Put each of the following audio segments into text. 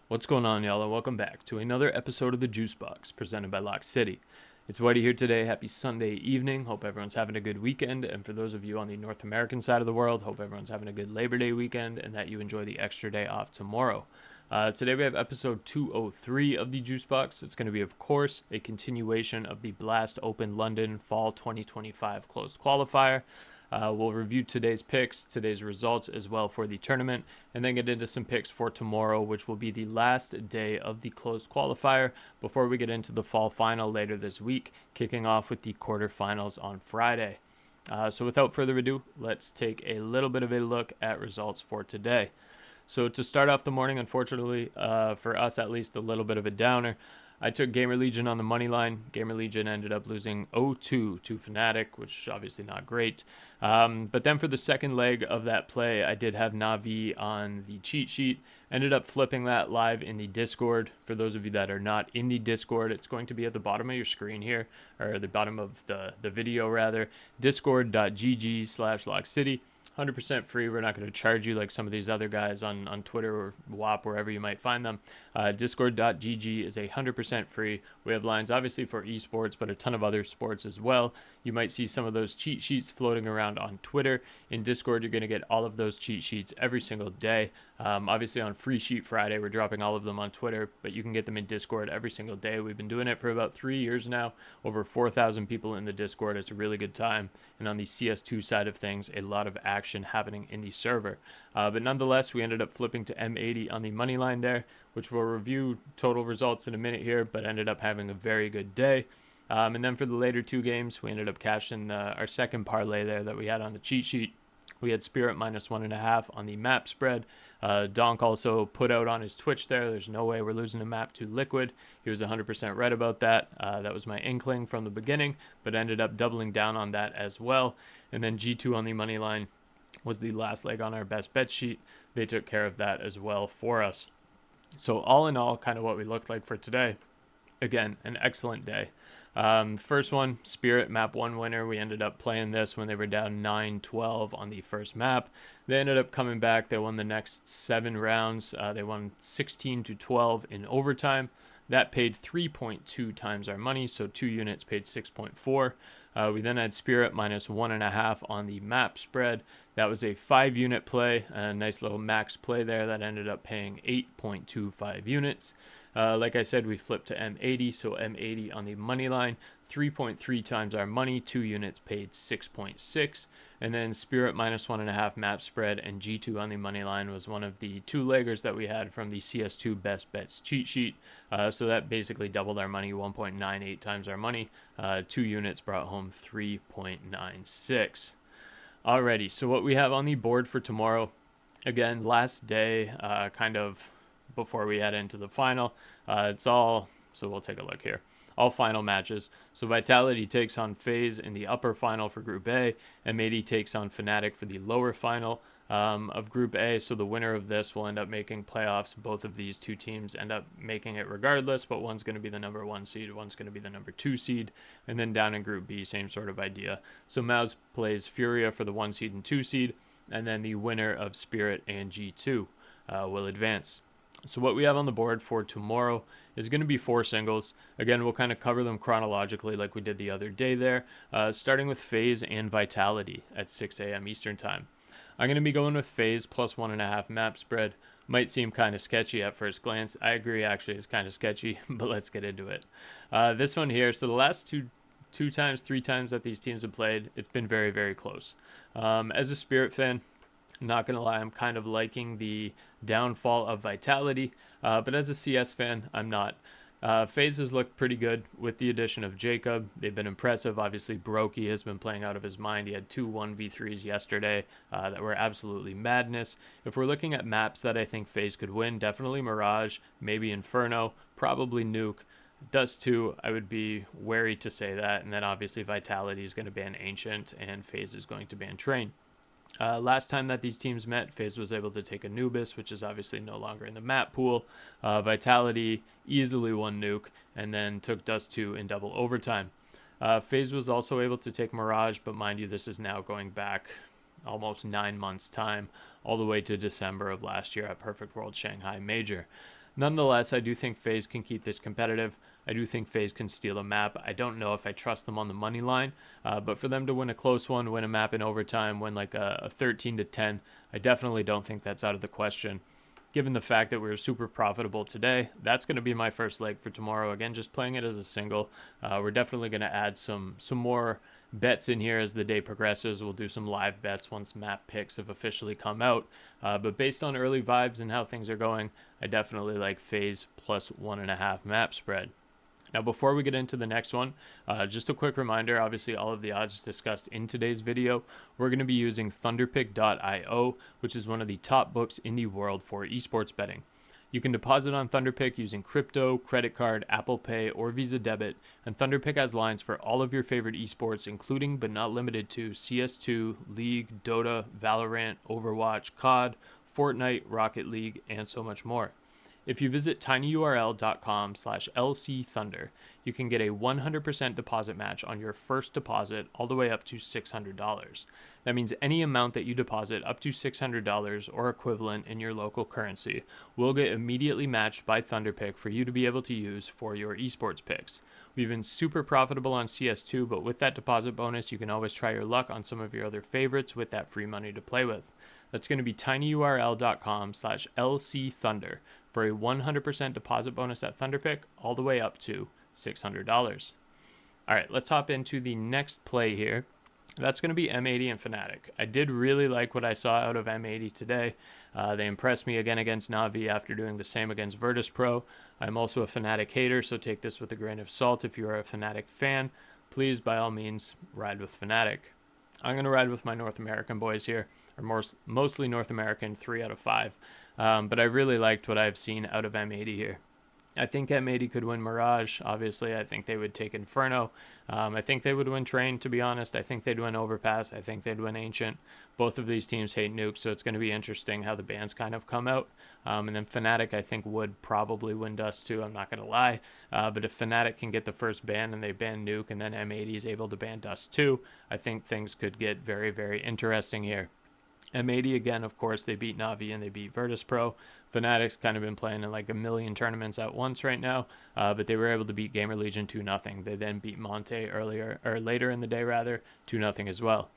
What's going on, y'all, and welcome back to another episode of the JuiceBox presented by Lock City. It's Wighty here today. Happy Sunday evening. Hope everyone's having a good weekend. And for those of you on the North American side of the world, hope everyone's having a good Labor Day weekend and that you enjoy the extra day off tomorrow. Today we have episode 203 of the JuiceBox. It's going to be, of course, a continuation of the Blast Open London Fall 2025 closed qualifier. We'll review today's picks, today's results as well for the tournament, and then get into some picks for tomorrow, which will be the last day of the closed qualifier before we get into the fall final later this week, kicking off with the quarterfinals on Friday. So without further ado, let's take a little bit of a look at results for today. So to start off the morning, unfortunately, for us at least, a little bit of a downer. I took Gamer Legion on the money line. Gamer Legion ended up losing 0-2 to fnatic, which is obviously not great. But then for the second leg of that play, I did have Na'Vi on the cheat sheet. Ended up flipping that live in the Discord. For those of you that are not in the Discord, it's going to be at the bottom of your screen here, or the bottom of the video rather. Discord.gg/LockCity. 100% free. We're not going to charge you like some of these other guys on Twitter or WAP, wherever you might find them. Discord.gg is 100% free. We have lines obviously for esports, but a ton of other sports as well. You might see some of those cheat sheets floating around on Twitter. In Discord, you're going to get all of those cheat sheets every single day. Obviously on Free Sheet Friday, we're dropping all of them on Twitter, but you can get them in Discord every single day. We've been doing it for about 3 years now. Over 4,000 people in the Discord. It's a really good time. And on the CS2 side of things, a lot of action happening in the server. But nonetheless, we ended up flipping to M80 on the money line there, which we'll review total results in a minute here, but ended up having a very good day. And then for the later two games, we ended up cashing our second parlay there that we had on the cheat sheet. We had Spirit -1.5 on the map spread. Donk also put out on his Twitch there's no way we're losing a map to Liquid. He was 100% right about that. That was my inkling from the beginning, but ended up doubling down on that as well. And then G2 on the money line was the last leg on our best bet sheet. They took care of that as well for us. So all in all, kind of what we looked like for today. Again, an excellent day. First one, Spirit map 1 winner. We ended up playing this when they were down 9-12 on the first map. They ended up coming back. They won the next 7 rounds. They won 16-12 in overtime. That paid 3.2 times our money, so 2 units paid 6.4. We then had Spirit -1.5 on the map spread. That was a 5-unit play, a nice little max play there that ended up paying 8.25 units. Like I said, we flipped to M80, so M80 on the money line, 3.3 times our money, 2 units paid 6.6. And then Spirit -1.5 map spread and G2 on the money line was one of the 2-leggers that we had from the CS2 best bets cheat sheet. So that basically doubled our money, 1.98 times our money. 2 units brought home 3.96. Alrighty, so what we have on the board for tomorrow, again, last day, kind of before we head into the final. It's all, so we'll take a look here. All final matches. So Vitality takes on FaZe in the upper final for Group A. M80 takes on fnatic for the lower final of Group A. So the winner of this will end up making playoffs. Both of these two teams end up making it regardless, but one's going to be the number 1 seed, one's going to be the number 2 seed. And then down in Group B, same sort of idea. So MOUZ plays FURIA for the 1 seed and 2 seed, and then the winner of Spirit and G2 will advance. So what we have on the board for tomorrow is going to be 4 singles. Again, we'll kind of cover them chronologically like we did the other day there, starting with FaZe and Vitality at 6 a.m. Eastern Time. I'm going to be going with FaZe +1.5 map spread. Might seem kind of sketchy at first glance. I agree, actually, it's kind of sketchy, but let's get into it. This one here, so the last 3 times that these teams have played, it's been very, very close. As a Spirit fan, not going to lie, I'm kind of liking the downfall of Vitality, but as a CS fan, I'm not. FaZe has looked pretty good with the addition of Jacob. They've been impressive. Obviously, Brokey has been playing out of his mind. He had 2 1v3s yesterday that were absolutely madness. If we're looking at maps that I think FaZe could win, definitely Mirage, maybe Inferno, probably Nuke. Dust 2, I would be wary to say that. And then obviously Vitality is going to ban Ancient and FaZe is going to ban Train. Last time that these teams met, FaZe was able to take Anubis, which is obviously no longer in the map pool. Vitality easily won Nuke and then took Dust 2 in double overtime. FaZe was also able to take Mirage, but mind you, this is now going back almost 9 months' time, all the way to December of last year at Perfect World Shanghai Major. Nonetheless, I do think FaZe can keep this competitive. I do think FaZe can steal a map. I don't know if I trust them on the money line, but for them to win a close one, win a map in overtime, win like a 13-10, I definitely don't think that's out of the question. Given the fact that we were super profitable today, that's going to be my first leg for tomorrow. Again, just playing it as a single. We're definitely going to add some more bets in here as the day progresses. We'll do some live bets once map picks have officially come out. But based on early vibes and how things are going, I definitely like FaZe plus 1.5 map spread. Now, before we get into the next one, just a quick reminder, obviously all of the odds discussed in today's video, we're going to be using Thunderpick.io, which is one of the top books in the world for esports betting. You can deposit on Thunderpick using crypto, credit card, Apple Pay, or Visa Debit, and Thunderpick has lines for all of your favorite esports, including but not limited to CS2, League, Dota, Valorant, Overwatch, COD, Fortnite, Rocket League, and so much more. If you visit tinyurl.com/lcthunder, you can get a 100% deposit match on your first deposit all the way up to $600. That means any amount that you deposit up to $600 or equivalent in your local currency will get immediately matched by Thunderpick for you to be able to use for your esports picks. We've been super profitable on CS2, but with that deposit bonus, you can always try your luck on some of your other favorites with that free money to play with. That's going to be tinyurl.com/lcthunder for a 100% deposit bonus at Thunderpick all the way up to $600. All right, let's hop into the next play here. That's going to be M80 and fnatic. I did really like what I saw out of M80 today. They impressed me again against Na'Vi after doing the same against Virtus Pro. I'm also a fnatic hater, so take this with a grain of salt. If you are a fnatic fan, please, by all means, ride with fnatic. I'm going to ride with my North American boys here, or mostly North American, 3 out of 5. But I really liked what I've seen out of M80 here. I think M80 could win Mirage. Obviously, I think they would take Inferno. I think they would win Train, to be honest. I think they'd win Overpass. I think they'd win Ancient. Both of these teams hate Nuke, so it's going to be interesting how the bans kind of come out. And then fnatic, I think, would probably win Dust too. I'm not going to lie. But if fnatic can get the first ban and they ban Nuke and then M80 is able to ban Dust too, I think things could get very, very interesting here. M80, again, of course, they beat Na'Vi and they beat Virtus Pro. Fnatic's kind of been playing in like a million tournaments at once right now, but they were able to beat Gamer Legion 2-0. They then beat Monte later in the day, 2-0 as well.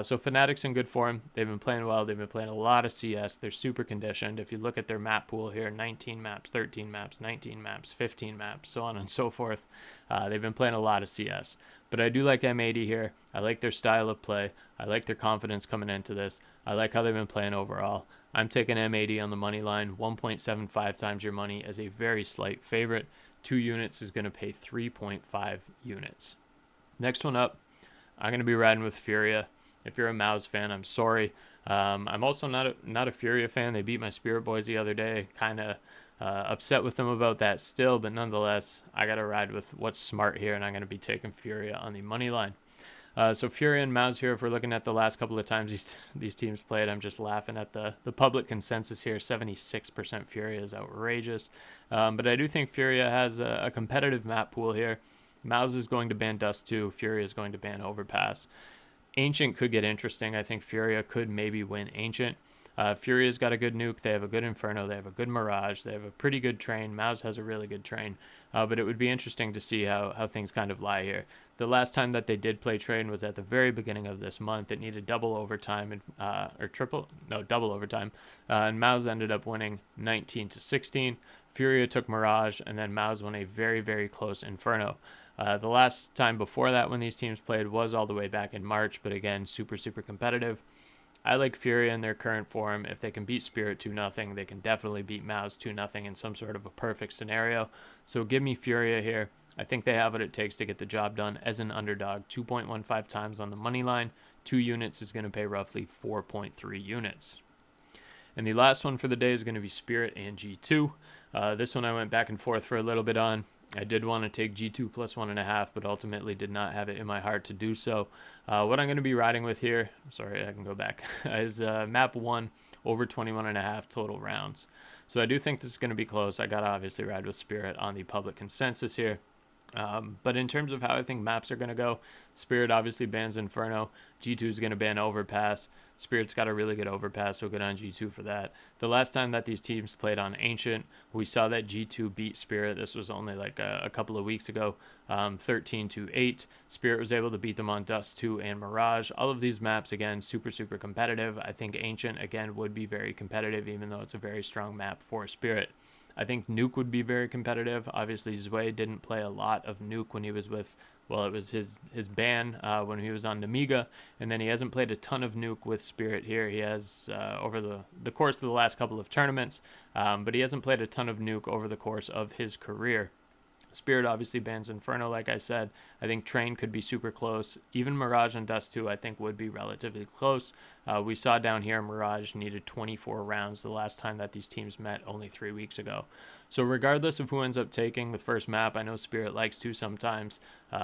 So Fnatic's in good form. They've been playing well. They've been playing a lot of CS. They're super conditioned. If you look at their map pool here, 19 maps, 13 maps, 19 maps, 15 maps, so on and so forth. They've been playing a lot of CS. But I do like M80 here. I like their style of play. I like their confidence coming into this. I like how they've been playing overall. I'm taking M80 on the money line, 1.75 times your money as a very slight favorite. 2 units is going to pay 3.5 units. Next one up, I'm going to be riding with FURIA. If you're a MOUZ fan, I'm sorry. I'm also not a FURIA fan. They beat my Spirit Boys the other day. Kind of upset with them about that still, but nonetheless, I got to ride with what's smart here, and I'm going to be taking FURIA on the money line. So FURIA and MOUZ here, if we're looking at the last couple of times these teams played, I'm just laughing at the public consensus here. 76% FURIA is outrageous. But I do think FURIA has a competitive map pool here. MOUZ is going to ban Dust 2. FURIA is going to ban Overpass. Ancient could get interesting. I think FURIA could maybe win Ancient. FURIA's got a good Nuke. They have a good Inferno. They have a good Mirage. They have a pretty good Train. MOUZ has a really good Train. But it would be interesting to see how things kind of lie here. The last time that they did play Train was at the very beginning of this month. It needed double overtime, double overtime. And MOUZ ended up winning 19-16. FURIA took Mirage, and then MOUZ won a very, very close Inferno. The last time before that when these teams played was all the way back in March, but again, super, super competitive. I like FURIA in their current form. If they can beat Spirit 2-0, they can definitely beat MOUZ 2-0 in some sort of a perfect scenario. So give me FURIA here. I think they have what it takes to get the job done as an underdog. 2.15 times on the money line. 2 units is going to pay roughly 4.3 units. And the last one for the day is going to be Spirit and G2. This one I went back and forth for a little bit on. I did want to take G2 plus 1.5, but ultimately did not have it in my heart to do so. What I'm going to be riding with here, sorry, I can go back, is map 1 over 21.5 total rounds. So I do think this is going to be close. I got to obviously ride with Spirit on the public consensus here. But in terms of how I think maps are going to go, Spirit obviously bans Inferno. G2 is going to ban Overpass. Spirit's got a really good Overpass, so good on G2 for that. The last time that these teams played on Ancient, we saw that G2 beat Spirit. This was only like a couple of weeks ago, 13-8. Spirit was able to beat them on Dust 2 and Mirage. All of these maps, again, super, super competitive. I think Ancient, again, would be very competitive, even though it's a very strong map for Spirit. I think Nuke would be very competitive. Obviously, Zwei didn't play a lot of Nuke when he was with, well, it was his ban when he was on Namiga, and then he hasn't played a ton of Nuke with Spirit here. He has over the course of the last couple of tournaments, but he hasn't played a ton of Nuke over the course of his career. Spirit obviously bans Inferno, like I said. I think Train could be super close. Even Mirage and Dust 2, I think, would be relatively close. We saw down here Mirage needed 24 rounds the last time that these teams met only 3 weeks ago. So regardless of who ends up taking the first map, I know Spirit likes to sometimes.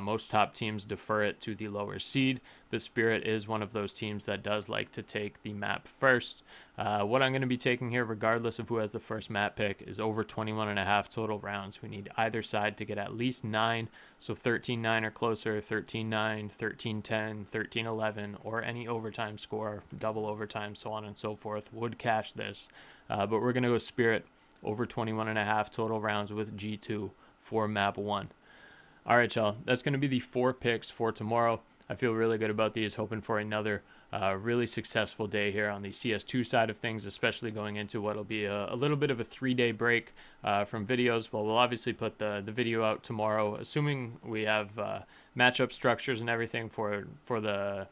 Most top teams defer it to the lower seed, but Spirit is one of those teams that does like to take the map first. What I'm going to be taking here, regardless of who has the first map pick, is over 21.5 total rounds. We need either side to get at least 9, so 13-9 or closer, 13-9, 13-10, 13-11, or any overtime score, double overtime, so on and so forth, would cash this. But we're going to go Spirit over 21.5 total rounds with G2 for map 1. All right, y'all. That's going to be the 4 picks for tomorrow. I feel really good about these, hoping for another really successful day here on the CS2 side of things, especially going into what will be a little bit of a 3-day break from videos. Well, we'll obviously put the video out tomorrow, assuming we have matchup structures and everything for the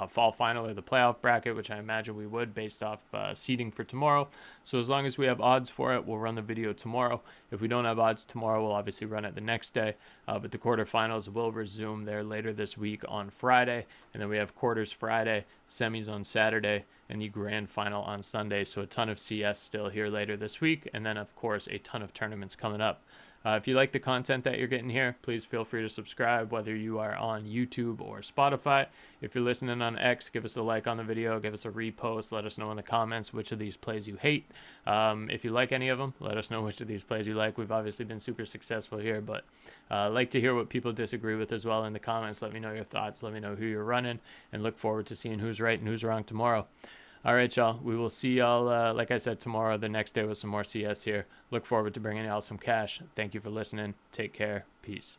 fall final or the playoff bracket, which I imagine we would based off seeding for tomorrow. So as long as we have odds for it, we'll run the video tomorrow. If we don't have odds tomorrow, we'll obviously run it the next day. But the quarterfinals will resume there later this week on Friday. And then we have quarters Friday, semis on Saturday, and the grand final on Sunday. So a ton of CS still here later this week. And then, of course, a ton of tournaments coming up. If you like the content that you're getting here, please feel free to subscribe, whether you are on YouTube or Spotify. If you're listening on X, give us a like on the video, give us a repost, let us know in the comments which of these plays you hate. If you like any of them, let us know which of these plays you like. We've obviously been super successful here, but I'd like to hear what people disagree with as well in the comments. Let me know your thoughts, let me know who you're running, and look forward to seeing who's right and who's wrong tomorrow. All right, y'all. We will see y'all, like I said, tomorrow, the next day with some more CS here. Look forward to bringing y'all some cash. Thank you for listening. Take care. Peace.